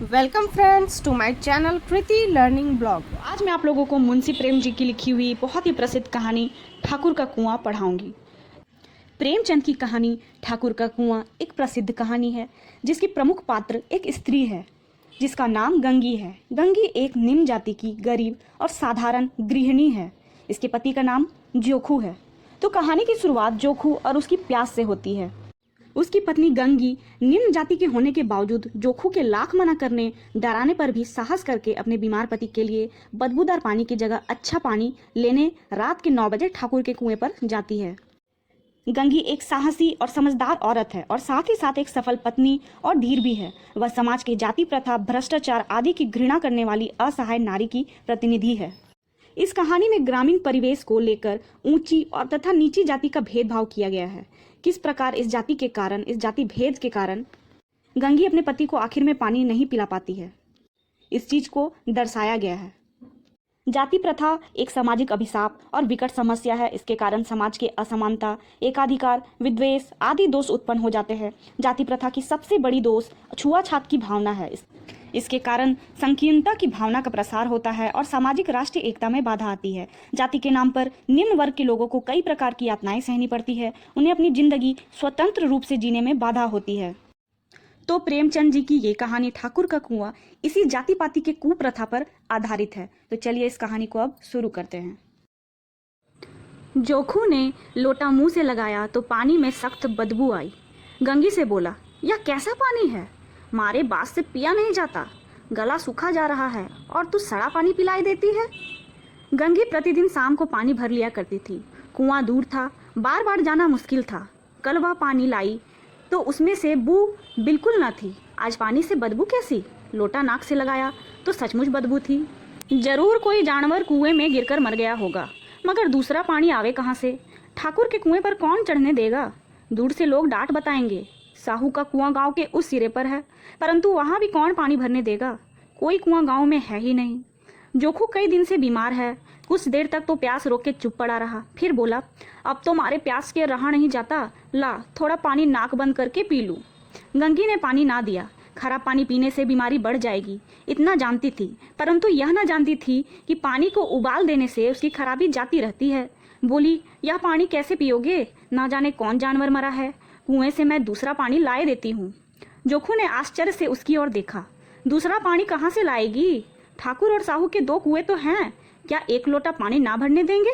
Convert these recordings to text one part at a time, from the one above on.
Welcome friends to my channel Kriti learning blog. आज मैं आप लोगों को मुंशी प्रेम जी की लिखी हुई बहुत ही प्रसिद्ध कहानी ठाकुर का कुआं पढ़ाऊंगी। प्रेमचंद की कहानी ठाकुर का कुआं एक प्रसिद्ध कहानी है जिसकी प्रमुख पात्र एक स्त्री है जिसका नाम गंगी है। गंगी एक निम्न जाति की गरीब और साधारण गृहिणी है। इसके पति का नाम जोखू है। तो कहानी की शुरुआत जोखू और उसकी प्यास से होती है। उसकी पत्नी गंगी निम्न जाति के होने के बावजूद जोखू के लाख मना करने डराने पर भी साहस करके अपने बीमार पति के लिए बदबूदार पानी की जगह अच्छा पानी लेने रात के 9 बजे ठाकुर के कुएं पर जाती है। गंगी एक साहसी और समझदार औरत है और साथ ही साथ एक सफल पत्नी और धीर भी है। वह समाज के जाति प्रथा, भ्रष्टाचार आदि की घृणा करने वाली असहाय नारी की प्रतिनिधि है। इस कहानी में ग्रामीण परिवेश को लेकर ऊंची और तथा नीची जाति का भेदभाव किया गया है। किस प्रकार इस जाति भेद के कारण गंगी अपने पति को आखिर में पानी नहीं पिला पाती है, इस चीज को दर्शाया गया है। जाति प्रथा एक सामाजिक अभिशाप और विकट समस्या है। इसके कारण समाज के असमानता, एकाधिकार, विद्वेष आदि दोष उत्पन्न हो जाते हैं। जाति प्रथा की सबसे बड़ी दोष छुआछूत की भावना है। इसके कारण संकीर्णता की भावना का प्रसार होता है और सामाजिक राष्ट्रीय एकता में बाधा आती है। जाति के नाम पर निम्न वर्ग के लोगों को कई प्रकार की यातनाएं सहनी पड़ती है। उन्हें अपनी जिंदगी स्वतंत्र रूप से जीने में बाधा होती है। तो प्रेमचंद जी की ये कहानी ठाकुर का कुआं इसी जाति पाति के कुप्रथा पर आधारित है। तो चलिए इस कहानी को अब शुरू करते हैं। जोखू ने लोटा मुंह से लगाया तो पानी में सख्त बदबू आई। गंगी से बोला, यह कैसा पानी है? मारे बात से पिया नहीं जाता, गला सूखा जा रहा है और तू सड़ा पानी पिलाई देती है। गंगी प्रतिदिन शाम को पानी भर लिया करती थी। कुआं दूर था, बार बार जाना मुश्किल था। कल वह पानी लाई तो उसमें से बू बिल्कुल न थी। आज पानी से बदबू कैसी? लोटा नाक से लगाया तो सचमुच बदबू थी। जरूर कोई जानवर कुएं में गिरकर मर गया होगा, मगर दूसरा पानी आवे कहाँ से? ठाकुर के कुएं पर कौन चढ़ने देगा? दूर से लोग डांट बताएंगे। साहू का कुआं गांव के उस सिरे पर है, परंतु वहां भी कौन पानी भरने देगा? कोई कुआं गांव में है ही नहीं। जोखू कई दिन से बीमार है। कुछ देर तक तो प्यास रोक के चुप पड़ा रहा, फिर बोला, अब तो मारे प्यास के रहा नहीं जाता, ला थोड़ा पानी नाक बंद करके पी लूं। गंगी ने पानी ना दिया। खराब पानी पीने से बीमारी बढ़ जाएगी, इतना जानती थी, परंतु यह ना जानती थी कि पानी को उबाल देने से उसकी खराबी जाती रहती है। बोली, यह पानी कैसे पियोगे? ना जाने कौन जानवर मरा है, कुएं से मैं दूसरा पानी लाए देती हूँ। जोखू ने आश्चर्य से उसकी ओर देखा। दूसरा पानी कहाँ से लाएगी? ठाकुर और साहू के 2 कुएं तो हैं, क्या एक लोटा पानी ना भरने देंगे?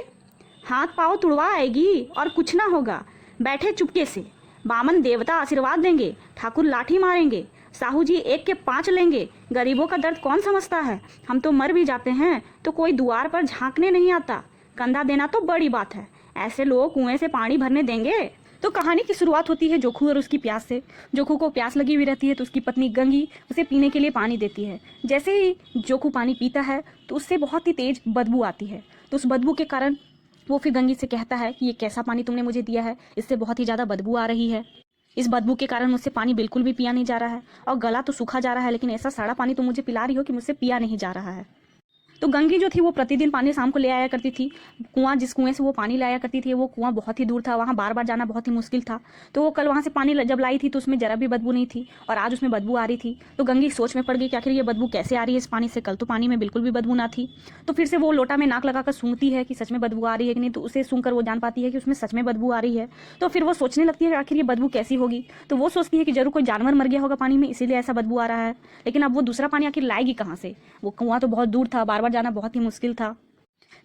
हाथ पाँव तुड़वा आएगी और कुछ ना होगा। बैठे चुपके से, बामन देवता आशीर्वाद देंगे, ठाकुर लाठी मारेंगे, साहू जी 1 के 5 लेंगे। गरीबों का दर्द कौन समझता है? हम तो मर भी जाते हैं तो कोई द्वार पर झांकने नहीं आता, कंधा देना तो बड़ी बात है। ऐसे लोग कुएं से पानी भरने देंगे? तो कहानी की शुरुआत होती है जोखू और उसकी प्यास से। जोखू को प्यास लगी हुई रहती है तो उसकी पत्नी गंगी उसे पीने के लिए पानी देती है। जैसे ही जोखू पानी पीता है तो उससे बहुत ही तेज बदबू आती है। तो उस बदबू के कारण वो फिर गंगी से कहता है कि ये कैसा पानी तुमने मुझे दिया है, इससे बहुत ही ज़्यादा बदबू आ रही है। इस बदबू के कारण मुझसे पानी बिल्कुल भी पिया नहीं जा रहा है और गला तो सूखा जा रहा है, लेकिन ऐसा सड़ा पानी तुम मुझे पिला रही हो कि मुझसे पिया नहीं जा रहा है। तो गंगी जो थी वो प्रतिदिन पानी शाम को ले आया करती थी। जिस कुएं से वो पानी लाया करती थी वो कुआं बहुत ही दूर था, वहाँ बार बार जाना बहुत ही मुश्किल था। तो वो कल वहाँ से पानी जब लाई थी तो उसमें जरा भी बदबू नहीं थी और आज उसमें बदबू आ रही थी। तो गंगी सोच में पड़ गई कि आखिर ये बदबू कैसे आ रही है इस पानी से? कल तो पानी में बिल्कुल भी बदबू ना थी। तो फिर से वो लोटा में नाक लगाकर सूंघती है कि सच में बदबू आ रही है कि नहीं। तो उसे सूंघकर वो जान पाती है कि उसमें सच में बदबू आ रही है। तो फिर वो सोचने लगती है कि आखिर ये बदबू कैसी होगी। तो वो सोचती है कि जरूर कोई जानवर मर गया होगा पानी में, इसीलिए ऐसा बदबू आ रहा है। लेकिन अब वो दूसरा पानी आखिर लाएगी कहाँ से? वो कुआं तो बहुत दूर था, बार बार जाना बहुत ही मुश्किल था।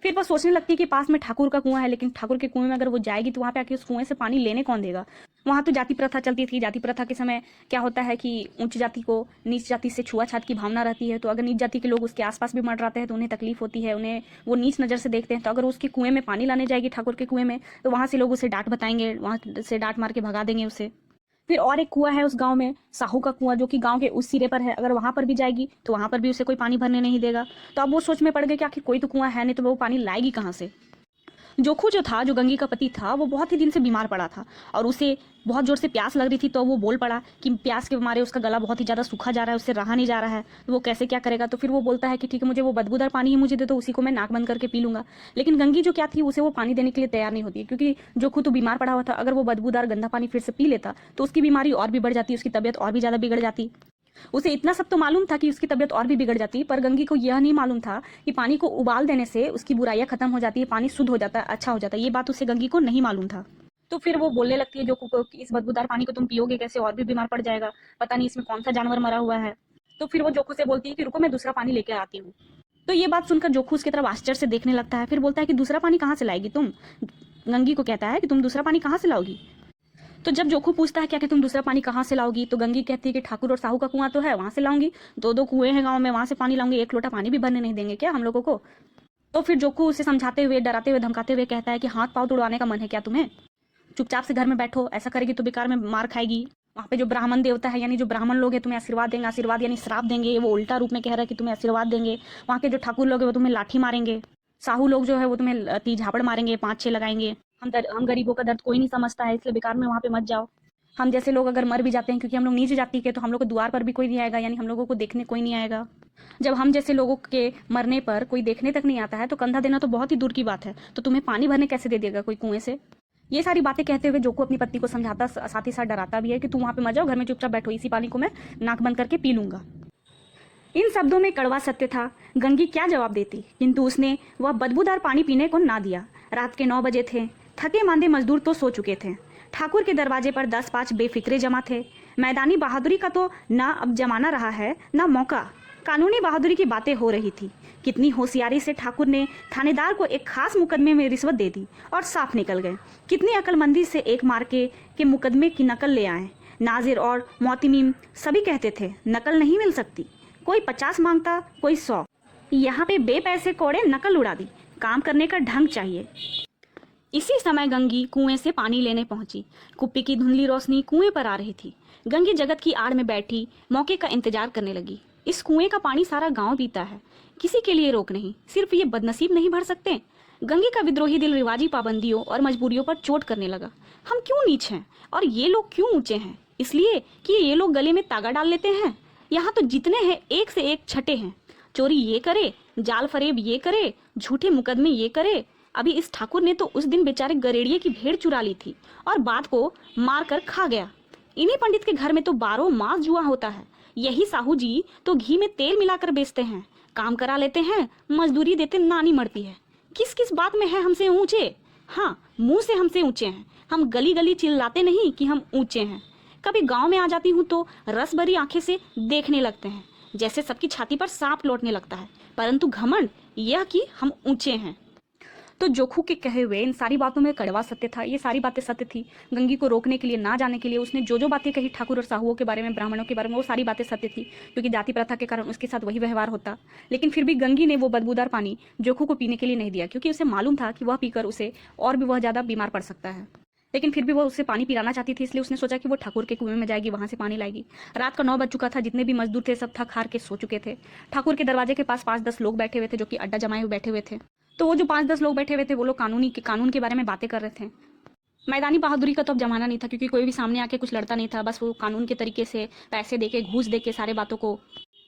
फिर वो सोचने लगती है कि पास में ठाकुर का कुआं है, लेकिन ठाकुर के कुएं में अगर वो जाएगी तो वहां पे आके उस कुएं से पानी लेने कौन देगा? वहां तो जाति प्रथा चलती थी। जाति प्रथा के समय क्या होता है कि उच्च जाति को नीच जाति से छुआछूत की भावना रहती है। तो अगर नीच जाति के लोग उसके आसपास भी मंडराते हैं तो उन्हें तकलीफ होती है, उन्हें वो नीच नज़र से देखते हैं। तो अगर उसके कुएं में पानी लाने जाएगी ठाकुर के कुएं में तो वहां से लोग उसे डांट बताएंगे, वहां से डांट मार के भगा देंगे उसे। फिर और एक कुआं है उस गांव में, साहू का कुआं, जो कि गांव के उस सिरे पर है। अगर वहां पर भी जाएगी तो वहां पर भी उसे कोई पानी भरने नहीं देगा। तो अब वो सोच में पड़ गई कि आखिर कोई तो कुआं है नहीं, तो वो पानी लाएगी कहाँ से? जोखू जो था, जो गंगी का पति था, वो बहुत ही दिन से बीमार पड़ा था और उसे बहुत जोर से प्यास लग रही थी। तो वो बोल पड़ा कि प्यास के मारे उसका गला बहुत ही ज़्यादा सूखा जा रहा है, उससे रहा नहीं जा रहा है। तो वो कैसे क्या करेगा? तो फिर वो बोलता है कि ठीक है, मुझे वो बदबूदार पानी ही मुझे दे दो, उसी को मैं नाक बंद करके पी लूंगा। लेकिन गंगी जो क्या थी, उसे वो पानी देने के लिए तैयार नहीं होती, क्योंकि जोखू तो बीमार पड़ा हुआ था। अगर वो बदबूदार गंदा पानी फिर से पी लेता तो उसकी बीमारी और भी बढ़ जाती, उसकी तबीयत और भी ज़्यादा बिगड़ जाती। उसे इतना सब तो मालूम था कि उसकी तबीयत और भी बिगड़ जाती, पर गंगी को यह नहीं मालूम था कि पानी को उबाल देने से उसकी बुराइयां खत्म हो जाती है, पानी शुद्ध हो जाता है, अच्छा हो जाता है। ये बात उसे गंगी को नहीं मालूम था। तो फिर वो बोलने लगती है जोखू को कि इस बदबूदार पानी को तुम पियोगे कैसे, और भी बीमार पड़ जाएगा, पता नहीं इसमें कौन सा जानवर मरा हुआ है। तो फिर वो जोखू से बोलती है कि रुको मैं दूसरा पानी लेकर आती हूँ। तो ये बात सुनकर जोखू उसकी तरफ आश्चर्य से देखने लगता है, फिर बोलता है कि दूसरा पानी कहाँ से लाएगी तुम। गंगी को कहता है कि तुम दूसरा पानी कहाँ से लाओगी। तो जब जोखू पूछता है क्या कि तुम दूसरा पानी कहाँ से लाओगी, तो गंगी कहती है कि ठाकुर और साहू का कुआं तो है, वहां से लाऊंगी, दो दो कुएं हैं गांव में, वहां से पानी लाऊंगी, एक लोटा पानी भी भरने नहीं देंगे क्या हम लोगों को। तो फिर जोखू उसे समझाते हुए, डराते हुए, धमकाते हुए कहता है कि हाथ पाँव तोड़वाने का मन है क्या तुम्हें, चुपचाप से घर में बैठो, ऐसा करेगी तो बेकार में मार खाएगी। वहाँ पे जो ब्राह्मण देवता है यानी जो ब्राह्मण लोग हैं तुम्हें आशीर्वाद देंगे, आशीर्वाद यानी श्राप देंगे, वो उल्टा रूप में कह रहा है कि तुम्हें आशीर्वाद देंगे। वहाँ के जो ठाकुर लोग हैं वो तुम्हें लाठी मारेंगे, साहू लोग जो है वो तुम्हें तीन झापड़ मारेंगे, 5-6 लगाएंगे। हम गरीबों का दर्द कोई नहीं समझता है, इसलिए बेकार में वहाँ पे मत जाओ। हम जैसे लोग अगर मर भी जाते हैं, क्योंकि हम लोग नीच जाति के, तो हम लोग को द्वार पर भी कोई नहीं आएगा, यानी हम लोगों को देखने कोई नहीं आएगा। जब हम जैसे लोगों के मरने पर कोई देखने तक नहीं आता है तो कंधा देना तो बहुत ही दूर की बात है, तो तुम्हें पानी भरने कैसे दे देगा कोई कुएं से। ये सारी बातें कहते हुए जोखू अपनी पत्नी को समझाता, साथ ही साथ डराता भी है कि तू वहां पे मत जाओ, घर में चुपचाप बैठो, इसी पानी को मैं नाक बंद करके पी लूंगा। इन शब्दों में कड़वा सत्य था। गंगी क्या जवाब देती, किंतु उसने वह बदबूदार पानी पीने को ना दिया। रात के 9 बजे थे, थके मांदे मजदूर तो सो चुके थे। ठाकुर के दरवाजे पर 10-5 बेफिक्रे जमा थे। मैदानी बहादुरी का तो ना अब जमाना रहा है ना मौका, कानूनी बहादुरी की बातें हो रही थी। कितनी होशियारी से ठाकुर ने थानेदार को एक खास मुकदमे में रिश्वत दे दी और साफ निकल गए। कितनी अक्लमंदी से एक मार के मुकदमे की नकल ले आए। नाजिर और मोतिमीम सभी कहते थे नकल नहीं मिल सकती, कोई 50 मांगता, कोई 100। यहाँ पे बेपैसे कोड़े नकल उड़ा दी, काम करने का ढंग चाहिए। इसी समय गंगी कुएं से पानी लेने पहुंची। कुप्पी की धुंधली रोशनी कुएं पर आ रही थी। गंगी जगत की आड़ में बैठी मौके का इंतजार करने लगी। इस कुएं का पानी सारा गांव पीता है, किसी के लिए रोक नहीं, सिर्फ ये बदनसीब नहीं भर सकते। गंगी का विद्रोही दिल रिवाजी पाबंदियों और मजबूरियों पर चोट करने लगा। हम क्यों नीच हैं और ये लोग क्यों ऊंचे हैं, इसलिए कि ये लोग गले में तागा डाल लेते हैं। यहाँ तो जितने हैं एक से एक छठे हैं। चोरी ये करे, जाल फरेब ये करे, झूठे मुकदमे ये करे। अभी इस ठाकुर ने तो उस दिन बेचारे गरेड़िए की भेड़ चुरा ली थी और बात को मार कर खा गया। इन्हीं पंडित के घर में तो 12 मास जुआ होता है। यही साहू जी तो घी में तेल मिलाकर बेचते हैं, काम करा लेते हैं, मजदूरी देते नानी मरती है। किस किस बात में है हमसे ऊंचे? हाँ, मुंह से हमसे ऊंचे हैं। हम गली गली चिल्लाते नहीं कि हम ऊंचे हैं। कभी गांव में आ जाती हूँ तो रस भरी आंखें से देखने लगते हैं, जैसे सबकी छाती पर सांप लौटने लगता है, परंतु घमंड यह कि हम ऊंचे हैं। तो जोखू के कहे हुए इन सारी बातों में कड़वा सत्य था। ये सारी बातें सत्य थी। गंगी को रोकने के लिए, ना जाने के लिए उसने जो जो बातें कही ठाकुर और साहुओं के बारे में, ब्राह्मणों के बारे में, वो सारी बातें सत्य थी, क्योंकि जाति प्रथा के कारण उसके साथ वही व्यवहार होता। लेकिन फिर भी गंगी ने वो बदबूदार पानी जोखू को पीने के लिए नहीं दिया, क्योंकि उसे मालूम था कि वह पीकर उसे और भी वह ज़्यादा बीमार पड़ सकता है। लेकिन फिर भी वो उससे पानी पिलाना चाहती थी, इसलिए उसने सोचा कि वो ठाकुर के कुएं में जाएगी, वहां से पानी लाएगी। रात का 9 बज चुका था। जितने भी मजदूर थे सब थक हार के सो चुके थे। ठाकुर के दरवाजे के पास 5-10 लोग बैठे हुए थे, जो कि अड्डा जमाए हुए बैठे हुए थे। तो वो जो 5-10 लोग बैठे हुए थे वो लोग कानून के बारे में बातें कर रहे थे। मैदानी बहादुरी का तो अब जमाना नहीं था, क्योंकि कोई भी सामने आके कुछ लड़ता नहीं था। बस वो कानून के तरीके से पैसे देके, घूस देके सारे बातों को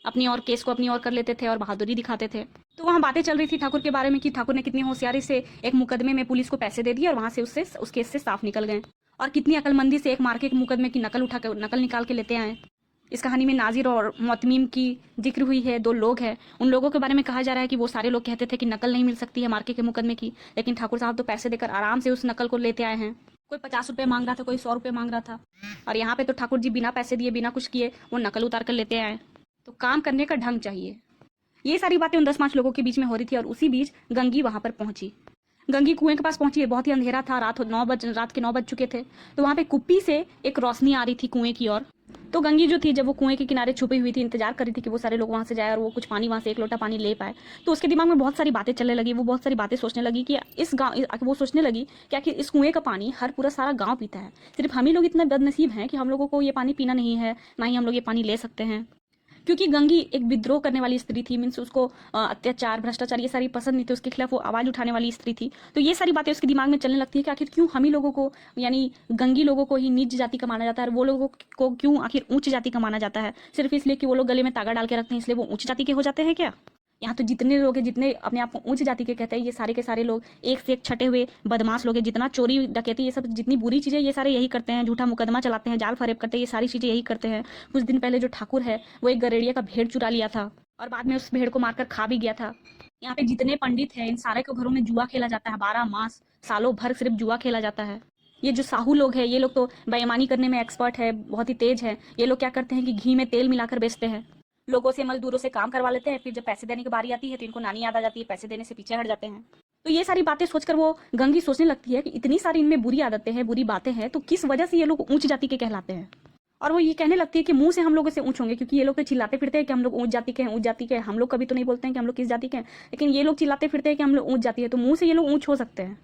अपनी और, केस को अपनी और कर लेते थे और बहादुरी दिखाते थे। तो वहाँ बातें चल रही थी ठाकुर के बारे में कि ठाकुर ने कितनी होशियारी से एक मुकदमे में पुलिस को पैसे दे दिए और वहाँ से उस केस से साफ निकल गए, और कितनी अकलमंदी से एक मार के मुकदमे की नकल निकाल के लेते आए। इस कहानी में नाजिर और मोतमीम की जिक्र हुई है। 2 लोग हैं, उन लोगों के बारे में कहा जा रहा है कि वो सारे लोग कहते थे कि नकल नहीं मिल सकती है मार्के के मुकदमे की, लेकिन ठाकुर साहब तो पैसे देकर आराम से उस नकल को लेते आए हैं। कोई 50 रुपये मांग रहा था, कोई 100 रुपये मांग रहा था, और यहाँ पे तो ठाकुर जी बिना पैसे दिए, बिना कुछ किए वो नकल उतार कर लेते आए। तो काम करने का ढंग चाहिए। ये सारी बातें उन 10-5 लोगों के बीच में हो रही थी, और उसी बीच गंगी वहां पर पहुंची। गंगी कुएं के पास पहुंची है। बहुत ही अंधेरा था, रात के 9 बज चुके थे। तो वहां पे कुप्पी से एक रोशनी आ रही थी कुएं की ओर। तो गंगी जो थी, जब वो कुएं के किनारे छुपी हुई थी, इंतजार कर रही थी कि वो सारे लोग वहां से जाए और वो कुछ पानी, वहां से एक लोटा पानी ले पाए। तो उसके दिमाग में बहुत सारी बातें चलने लगी। वो बहुत सारी बातें सोचने लगी कि वो सोचने लगी कि आखिर इस कुएं का पानी पूरा सारा गाँव पीता है, सिर्फ हम ही लोग इतने बदनसीब हैं कि हम लोगों को ये पानी पीना नहीं है, ना ही हम लोग ये पानी ले सकते हैं। क्योंकि गंगी एक विद्रोह करने वाली स्त्री थी, मीन्स उसको अत्याचार, भ्रष्टाचार ये सारी पसंद नहीं थी, उसके खिलाफ वो आवाज उठाने वाली स्त्री थी। तो ये सारी बातें उसके दिमाग में चलने लगती है कि आखिर क्यों हम ही लोगों को, यानी गंगी लोगों को ही नीच जाति का माना जाता है, और वो लोगों को क्यों आखिर उच्च जाति का माना जाता है, सिर्फ इसलिए कि वो लोग गले में तागा डाल के रखते हैं, इसलिए वो उच्च जाति के हो जाते हैं क्या? यहाँ तो जितने लोग हैं, जितने अपने आप को ऊंच जाति के कहते हैं, ये सारे के सारे लोग एक से एक छटे हुए बदमाश लोग हैं। जितना चोरी डकैती ये सब जितनी बुरी चीज़ें ये सारे यही करते हैं, झूठा मुकदमा चलाते हैं, जाल फरेब करते हैं, ये सारी चीज़ें यही करते हैं। कुछ दिन पहले जो ठाकुर है वो एक गरेड़िया का भेड़ चुरा लिया था और बाद में उस भेड़ को मारकर खा भी गया था। यहाँ पे जितने पंडित हैं इन सारे के घरों में जुआ खेला जाता है, 12 मास सालों भर सिर्फ जुआ खेला जाता है। ये जो साहू लोग हैं ये लोग तो बेईमानी करने में एक्सपर्ट है, बहुत ही तेज है। ये लोग क्या करते हैं कि घी में तेल मिलाकर बेचते हैं, लोगों से मजदूरों से काम करवा लेते हैं, फिर जब पैसे देने की बारी आती है तो इनको नानी याद आ जाती है, पैसे देने से पीछे हट जाते हैं। तो ये सारी बातें सोचकर वो गंगी सोचने लगती है कि इतनी सारी इनमें बुरी आदतें हैं, बुरी बातें हैं, तो किस वजह से ये लोग ऊंच जाति के कहलाते हैं। और वो ये कहने लगती है कि मुंह से हम लोगों से ऊंच होंगे, क्योंकि ये लोग तो चिल्लाते फिरते हैं कि हम लोग ऊंच जाति के हैं, ऊंच जाति के हैं। हम लोग कभी तो नहीं बोलते हैं कि हम लोग किस जाति के हैं, लेकिन ये लोग चिल्लाते फिरते हैं कि हम लोग ऊंच जाति है, तो मुंह से ये लोग ऊंच हो सकते हैं।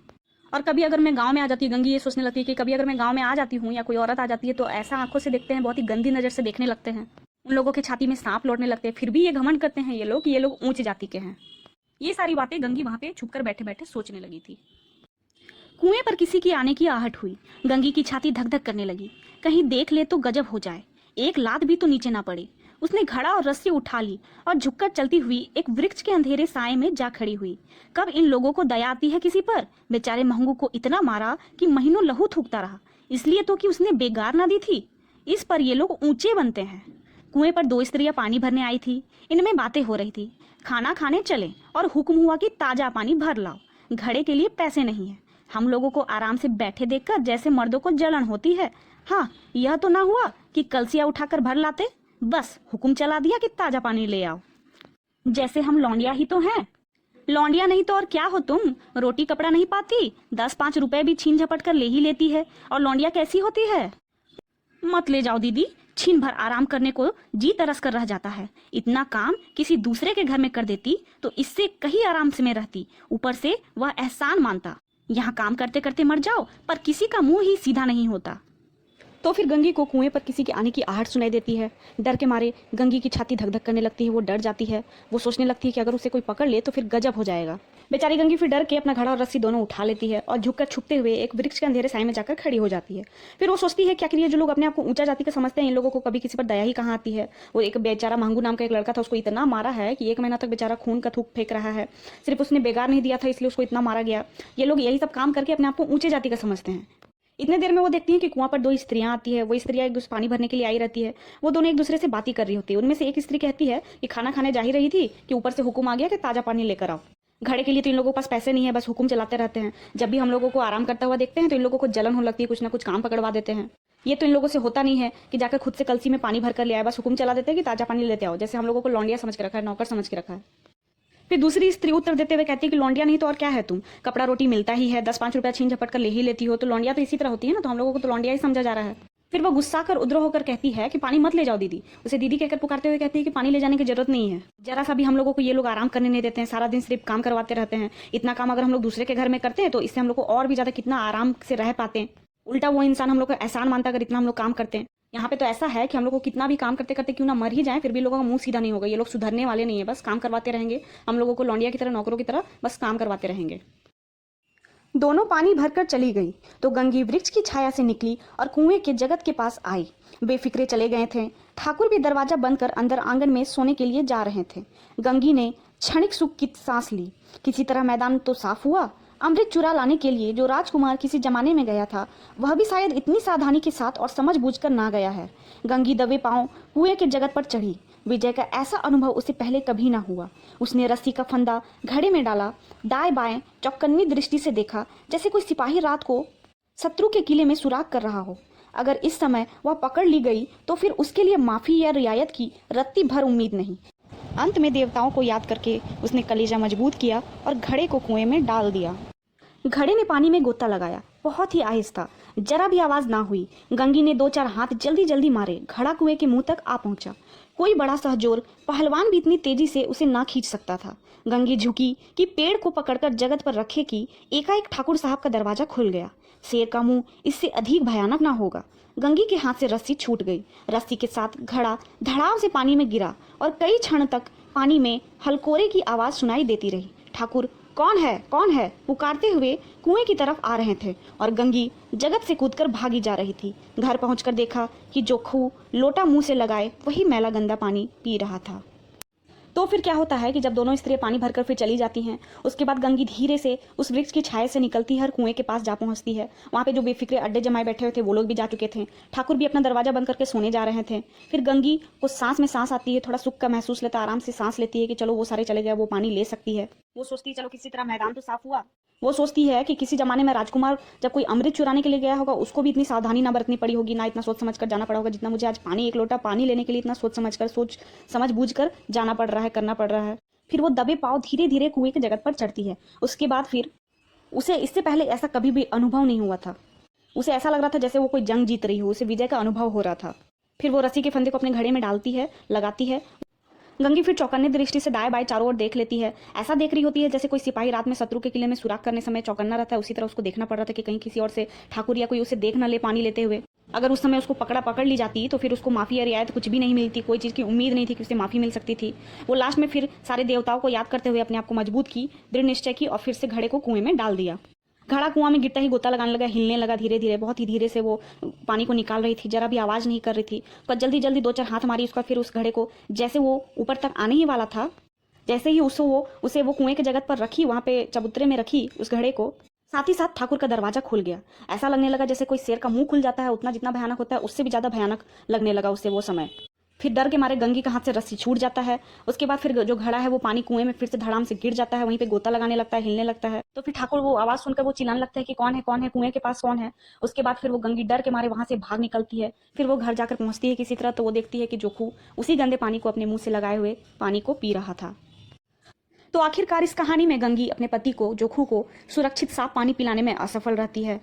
और कभी अगर मैं गांव में आ जाती हूँ, गंगी ये सोचने लगती है कि कभी अगर मैं गांव में आ जाती हूँ या कोई औरत आ जाती है तो ऐसा आंखों से देखते हैं, बहुत ही गंदी नज़र से देखने लगते हैं। उन लोगों के छाती में सांप लौटने लगते हैं, फिर भी ये घमंड करते हैं ये लोग कि ये लोग ऊंच जाति के हैं। ये सारी बातें गंगी वहां पे छुपकर बैठे बैठे सोचने लगी थी। कुएं पर किसी की आने की आहट हुई। गंगी की छाती धक धक करने लगी, कहीं देख ले तो गजब हो जाए, एक लात भी तो नीचे ना पड़े। उसने घड़ा और रस्सी उठा ली और झुककर चलती हुई एक वृक्ष के अंधेरे साए में जा खड़ी हुई। कब इन लोगों को दया आती है किसी पर। बेचारे महंगू को इतना मारा कि महीनों लहू थूकता रहा, इसलिए तो कि उसने बेगार ना दी थी। इस पर ये लोग ऊंचे बनते हैं। कुएं पर 2 स्त्रियां पानी भरने आई थी, इनमें बातें हो रही थी। खाना खाने चले और हुक्म हुआ कि ताजा पानी भर लाओ, घड़े के लिए पैसे नहीं है। हम लोगों को आराम से बैठे देखकर जैसे मर्दों को जलन होती है। हाँ, यह तो ना हुआ कि कलसिया उठाकर भर लाते, बस हुक्म चला दिया कि ताजा पानी ले आओ। जैसे हम लौंडिया ही तो हैं। लौंडिया नहीं तो और क्या हो तुम, रोटी कपड़ा नहीं पाती, 10-5 रुपए भी छीन झपट कर ले ही लेती है। और लौंडिया कैसी होती है। मत ले जाओ दीदी, छीन भर आराम करने को जी तरस कर रह जाता है। इतना काम किसी दूसरे के घर में कर देती तो इससे कहीं आराम से में रहती, ऊपर से वह एहसान मानता। यहाँ काम करते करते मर जाओ, पर किसी का मुंह ही सीधा नहीं होता। तो फिर गंगी को कुएं पर किसी के आने की आहट सुनाई देती है। डर के मारे गंगी की छाती धक धक करने लगती है, वो डर जाती है। वो सोचने लगती है कि अगर उसे कोई पकड़ ले तो फिर गजब हो जाएगा। बेचारी गंगी फिर डर के अपना घड़ा और रस्सी दोनों उठा लेती है और झुककर छुपते हुए एक वृक्ष के अंधेरे साए में जाकर खड़ी हो जाती है। फिर वो सोचती है कि आखिर ये जो लोग अपने आप को ऊंचा जाति का समझते हैं, इन लोगों को कभी किसी पर दया ही कहाँ आती है। वो एक बेचारा महंगू नाम का एक लड़का था, उसको इतना मारा है कि 1 महीना तक बेचारा खून का थूक फेंक रहा है। सिर्फ उसने बेगार नहीं दिया था इसलिए उसको इतना मारा गया। ये लोग यही सब काम करके अपने आप को ऊंचे जाति का समझते हैं। इतने देर में वो देखती है कि कुआं पर 2 स्त्रियां आती है। वो स्त्रियां एक दूसरे पानी भरने के लिए आई रहती है। वो दोनों एक दूसरे से बातें कर रही होती है। उनमें से एक स्त्री कहती है कि खाना खाने जा ही रही थी कि ऊपर से हुक्म आ गया कि ताजा पानी लेकर आओ। घड़े के लिए तो इन लोगों के पास पैसे नहीं है, बस हुक्म चलाते रहते हैं। जब भी हम लोगों को आराम करता हुआ देखते हैं तो इन लोगों को जलन होने लगती है, कुछ ना कुछ काम पकड़वा देते हैं। ये तो इन लोगों से होता नहीं है कि जाकर खुद से कलसी में पानी भर कर ले आए, बस हुक्म चला देते हैं कि ताजा पानी लेते आओ, जैसे हम लोगों को लौंडिया समझ के रखा है, नौकर समझ के रखा है। फिर दूसरी स्त्री उत्तर देते हुए कहती है कि लौंडिया नहीं तो और क्या है तुम, कपड़ा रोटी मिलता ही है, 10-5 रुपया छीन झपट कर ले ही लेती हो, तो लौंडिया तो इसी तरह होती है ना, तो हम लोगों को तो लौंडिया ही समझा जा रहा है। फिर वो गुस्सा कर उद्र होकर कहती है कि पानी मत ले जाओ दीदी। उसे दीदी कहकर पुकारते हुए कहती है कि पानी ले जाने की जरूरत नहीं है। जरा सा भी हम लोगों को ये लोग आराम करने नहीं देते हैं, सारा दिन सिर्फ काम करवाते रहते हैं। इतना काम अगर हम लोग दूसरे के घर में करते हैं तो इससे हम लोग को और भी ज्यादा कितना आराम से रह पाते हैं। उल्टा वो इंसान हम लोग को एहसान मानता अगर इतना हम लोग काम करते हैं। यहाँ पे तो ऐसा है कि हम लोग को कितना भी काम करते करते क्यों ना मर ही जाए, फिर भी लोगों का मुंह सीधा नहीं होगा। ये लोग सुधरने वाले नहीं है, बस काम करवाते रहेंगे। हम लोगों को लौंडिया की तरह, नौकरों की तरह बस काम करवाते रहेंगे। दोनों पानी भरकर चली गई तो गंगी वृक्ष की छाया से निकली और कुएं के जगत के पास आई। बेफिक्रे चले गए थे। ठाकुर भी दरवाजा बंद कर अंदर आंगन में सोने के लिए जा रहे थे। गंगी ने क्षणिक सुख की सांस ली। किसी तरह मैदान तो साफ हुआ। अमृत चुरा लाने के लिए जो राजकुमार किसी जमाने में गया था, वह भी शायद इतनी सावधानी के साथ और समझ बूझकर ना गया है। गंगी दबे पांव कुएं के जगत पर चढ़ी। विजय का ऐसा अनुभव उसे पहले कभी ना हुआ। उसने रस्सी का फंदा घड़े में डाला, दाएं बाएं चौकन्नी दृष्टि से देखा, जैसे कोई सिपाही रात को शत्रु के किले में सुराग कर रहा हो। अगर इस समय वह पकड़ ली गई तो फिर उसके लिए माफी या रियायत की रत्ती भर उम्मीद नहीं। अंत में देवताओं को याद करके उसने कलेजा मजबूत किया और घड़े को कुएं में डाल दिया। घड़े ने पानी में गोता लगाया, बहुत ही आहिस्ता, जरा भी आवाज ना हुई। गंगी ने 2-4 हाथ जल्दी जल्दी मारे। घड़ा कुएं के मुंह तक आ पहुंचा। कोई बड़ा सहजोर पहलवान भी इतनी तेजी से उसे ना खींच सकता था। गंगी झुकी कि पेड़ को पकड़कर जगत पर रखे कि एकाएक ठाकुर साहब का दरवाजा खुल गया। शेर का मुंह इससे अधिक भयानक ना होगा। गंगी के हाथ से रस्सी छूट गई। रस्सी के साथ घड़ा धड़ाम से पानी में गिरा और कई क्षण तक पानी में हलकोरे की आवाज सुनाई देती रही। ठाकुर कौन है, कौन है पुकारते हुए कुएं की तरफ आ रहे थे और गंगी जगत से कूदकर भागी जा रही थी। घर पहुंचकर देखा कि जो खूह लोटा मुंह से लगाए वही मैला गंदा पानी पी रहा था। तो फिर क्या होता है कि जब दोनों स्त्रियां पानी भरकर फिर चली जाती हैं, उसके बाद गंगी धीरे से उस वृक्ष की छाया से निकलती है और कुएं के पास जा पहुंचती है। वहाँ पे जो बेफिक्रे अड्डे जमाए बैठे हुए थे वो लोग भी जा चुके थे। ठाकुर भी अपना दरवाजा बंद करके सोने जा रहे थे। फिर गंगी को सांस में सांस आती है, थोड़ा सुख का महसूस लेता, आराम से सांस लेती है कि चलो वो सारे चले गए, वो पानी ले सकती है। वो सोचती है चलो किसी तरह मैदान तो साफ हुआ। वो सोचती है कि किसी जमाने में राजकुमार जब कोई अमृत चुराने के लिए गया होगा, उसको भी इतनी सावधानी ना बरतनी पड़ी होगी, ना इतना सोच समझ कर जाना पड़ा होगा जितना मुझे आज पानी, एक लोटा पानी लेने के लिए इतना सोच समझ बूझ कर जाना पड़ रहा है, करना पड़ रहा है। फिर वो दबे पाँव धीरे धीरे कुएं के जगत पर चढ़ती है। उसके बाद फिर उसे इससे पहले ऐसा कभी भी अनुभव नहीं हुआ था। उसे ऐसा लग रहा था जैसे वो कोई जंग जीत रही हो, उसे विजय का अनुभव हो रहा था। फिर वो रस्सी के फंदे को अपने घड़े में डालती है, लगाती है। गंगी फिर चौकन्ने दृष्टि से दाएं बाएं चारों ओर देख लेती है। ऐसा देख रही होती है जैसे कोई सिपाही रात में शत्रु के किले में सुराग करने समय चौकन्ना रहता है, उसी तरह उसको देखना पड़ रहा था कि कहीं किसी और से ठाकुर या कोई उसे देख न ले पानी लेते हुए। अगर उस समय उसको पकड़ ली जाती तो फिर उसको माफ़ी या रियायत कुछ भी नहीं मिलती, कोई चीज़ की उम्मीद नहीं थी कि उसे माफ़ी मिल सकती थी। वो लास्ट में फिर सारे देवताओं को याद करते हुए अपने आप को मजबूत की, दृढ़ निश्चय की और फिर से घड़े को कुएं में डाल दिया। घड़ा कुआं में गिरता ही गोता लगाने लगा, हिलने लगा धीरे धीरे, बहुत ही धीरे से वो पानी को निकाल रही थी, जरा भी आवाज़ नहीं कर रही थी। पर जल्दी जल्दी 2-4 हाथ मारी उसका, फिर उस घड़े को जैसे वो ऊपर तक आने ही वाला था, जैसे ही उसे वो कुएं के जगत पर रखी, वहाँ पे चबूतरे में रखी उस घड़े को, साथ ही साथ ठाकुर का दरवाजा खुल गया। ऐसा लगने लगा जैसे कोई शेर का मुंह खुल जाता है, उतना जितना भयानक होता है उससे भी ज़्यादा भयानक लगने लगा उसे वो समय। फिर डर के मारे गंगी का हाथ से रस्सी छूट जाता है। उसके बाद फिर जो घड़ा है वो पानी कुएं में फिर से धड़ाम से गिर जाता है, वहीं पे गोता लगाने लगता है, हिलने लगता है। तो फिर ठाकुर वो आवाज़ सुनकर वो चिल्लाने लगता है कि कौन है, कौन है, कुएं के पास कौन है। उसके बाद फिर वो गंगी डर के मारे वहां से भाग निकलती है। फिर वो घर जाकर पहुंचती है किसी तरह, तो वो देखती है कि जोखू उसी गंदे पानी को अपने मुंह से लगाए हुए पानी को पी रहा था। तो आखिरकार इस कहानी में गंगी अपने पति को, जोखू को, सुरक्षित साफ पानी पिलाने में असफल रहती है।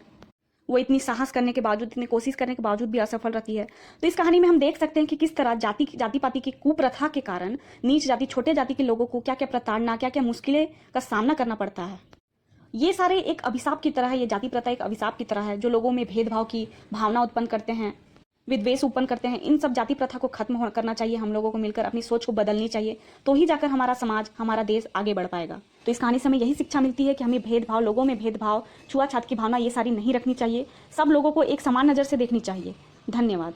वो इतनी साहस करने के बावजूद, इतनी कोशिश करने के बावजूद भी असफल रहती है। तो इस कहानी में हम देख सकते हैं कि किस तरह जाति पाति की कुप्रथा के कारण नीच जाति, छोटे जाति के लोगों को क्या क्या प्रताड़ना, क्या क्या मुश्किलें का सामना करना पड़ता है। ये सारे एक अभिशाप की तरह है, ये जाति प्रथा एक अभिशाप की तरह है, जो लोगों में भेदभाव की भावना उत्पन्न करते हैं, विद्वेष उत्पन्न करते हैं। इन सब जाति प्रथा को खत्म करना चाहिए, हम लोगों को मिलकर अपनी सोच को बदलनी चाहिए, तो ही जाकर हमारा समाज, हमारा देश आगे बढ़ पाएगा। तो इस कहानी से हमें यही शिक्षा मिलती है कि हमें भेदभाव, लोगों में भेदभाव, छुआछूत की भावना, ये सारी नहीं रखनी चाहिए। सब लोगों को एक समान नज़र से देखनी चाहिए। धन्यवाद।